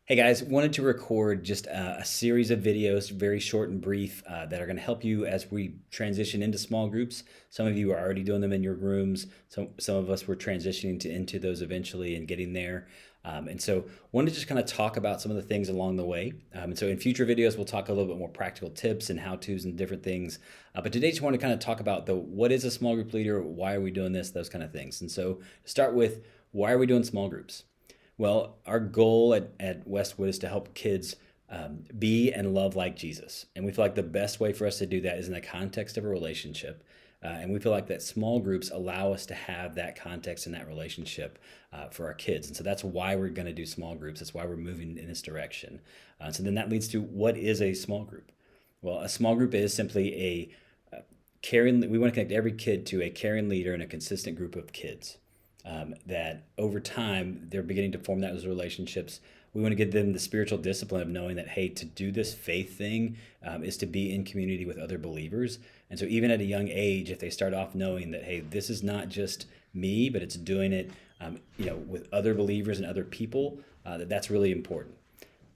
Hey guys, wanted to record just a series of videos, very short and brief, that are going to help you as we transition into small groups. Some of you are already doing them in your rooms. Some of us were transitioning into those eventually and getting there. And so wanted to just kind of talk about some of the things along the way. And so in future videos, we'll talk a little bit more practical tips and how-tos and different things. But today, just want to kind of talk about what is a small group leader, why are we doing this, those kind of things. And so start with, why are we doing small groups? Well, our goal at Westwood is to help kids be and love like Jesus. And we feel like the best way for us to do that is in the context of a relationship. And we feel like that small groups allow us to have that context and that relationship for our kids. And so that's why we're going to do small groups. That's why we're moving in this direction. So then that leads to, what is a small group? Well, a small group is simply caring. We want to connect every kid to a caring leader and a consistent group of kids that over time they're beginning to form those relationships. We want to give them the spiritual discipline of knowing that, hey, to do this faith thing is to be in community with other believers. And so even at a young age, if they start off knowing that, hey, this is not just me, but it's doing it with other believers and other people, that's really important.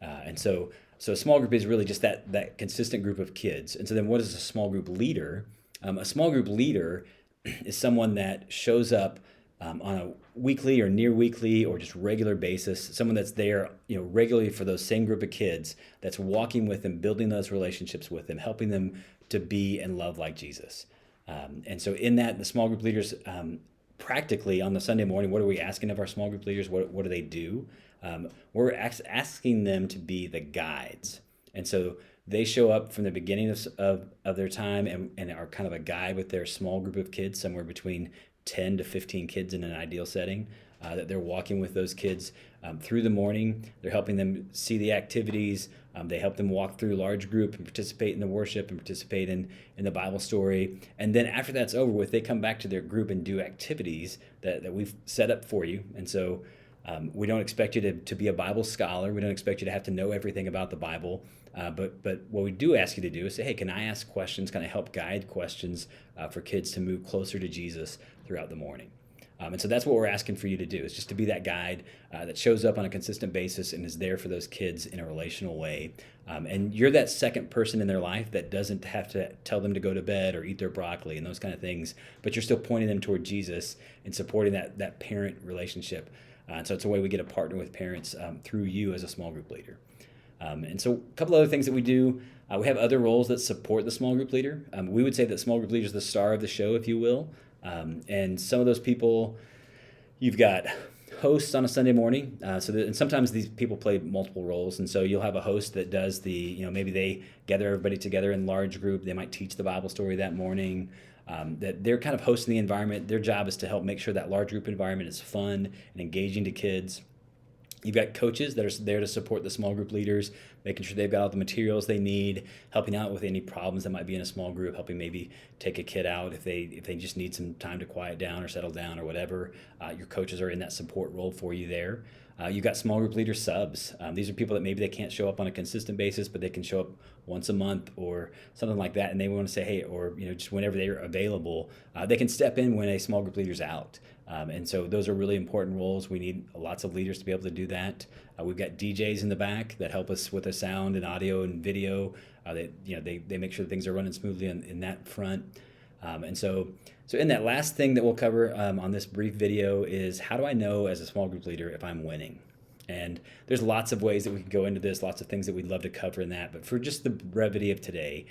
And so a small group is really just that consistent group of kids. And so then what is a small group leader? A small group leader is someone that shows up on a weekly or near weekly or just regular basis, someone that's there, regularly for those same group of kids, that's walking with them, building those relationships with them, helping them to be and love like Jesus. And so in that, the small group leaders, practically on the Sunday morning, what are we asking of our small group leaders? What do they do? We're asking them to be the guides. And so they show up from the beginning of their time and are kind of a guide with their small group of kids, somewhere between 10 to 15 kids in an ideal setting, that they're walking with those kids through the morning. They're helping them see the activities. They help them walk through large group and participate in the worship and participate in the Bible story. And then after that's over with, they come back to their group and do activities that we've set up for you. And so we don't expect you to be a Bible scholar. We don't expect you to have to know everything about the Bible. But what we do ask you to do is say, hey, can I ask questions? Can I help guide questions for kids to move closer to Jesus throughout the morning? And so that's what we're asking for you to do, is just to be that guide that shows up on a consistent basis and is there for those kids in a relational way. And you're that second person in their life that doesn't have to tell them to go to bed or eat their broccoli and those kind of things, but you're still pointing them toward Jesus and supporting that parent relationship. And so it's a way we get to partner with parents through you as a small group leader. And so a couple other things that we do. We have other roles that support the small group leader. We would say that small group leader is the star of the show, if you will. And some of those people, you've got hosts on a Sunday morning. And sometimes these people play multiple roles. And so you'll have a host that does maybe they gather everybody together in large group. They might teach the Bible story that morning. That they're kind of hosting the environment. Their job is to help make sure that large group environment is fun and engaging to kids. You've got coaches that are there to support the small group leaders, making sure they've got all the materials they need, helping out with any problems that might be in a small group, helping maybe take a kid out if they just need some time to quiet down or settle down or whatever. Your coaches are in that support role for you there. You've got small group leader subs. These are people that maybe they can't show up on a consistent basis, but they can show up once a month or something like that, and they want to say, hey, or just whenever they're available, they can step in when a small group leader's out. And so those are really important roles. We need lots of leaders to be able to do that. We've got DJs in the back that help us with the sound and audio and video. They make sure that things are running smoothly in that front. So in that last thing that we'll cover on this brief video is, how do I know as a small group leader if I'm winning? And there's lots of ways that we can go into this, lots of things that we'd love to cover in that. But for just the brevity of today,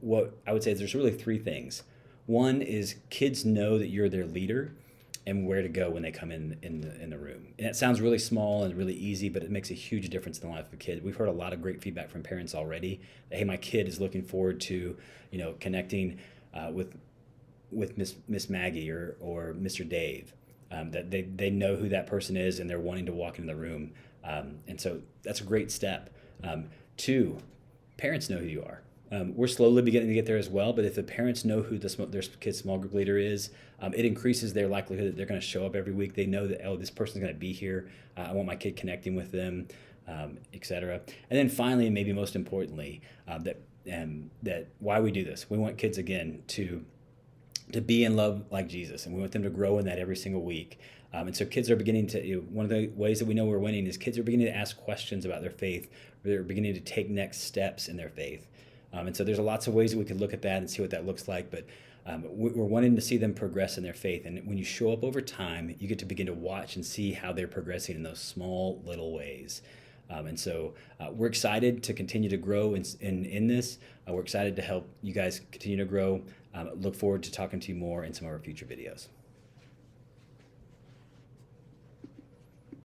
what I would say is there's really three things. One is, kids know that you're their leader and where to go when they come in the room. And it sounds really small and really easy, but it makes a huge difference in the life of a kid. We've heard a lot of great feedback from parents already that, hey, my kid is looking forward to connecting with Miss Maggie or Mr. Dave. That they know who that person is and they're wanting to walk into the room. And so that's a great step. Two, parents know who you are. We're slowly beginning to get there as well, but if the parents know who their kid's small group leader is, it increases their likelihood that they're going to show up every week. They know that, oh, this person's going to be here. I want my kid connecting with them, etc. And then finally, and maybe most importantly, that why we do this. We want kids, again, to be in love like Jesus, and we want them to grow in that every single week. And so kids are beginning to, one of the ways that we know we're winning is kids are beginning to ask questions about their faith. They're beginning to take next steps in their faith. And so there's lots of ways that we could look at that and see what that looks like. But we're wanting to see them progress in their faith. And when you show up over time, you get to begin to watch and see how they're progressing in those small little ways. And so we're excited to continue to grow in this. We're excited to help you guys continue to grow. Look forward to talking to you more in some of our future videos.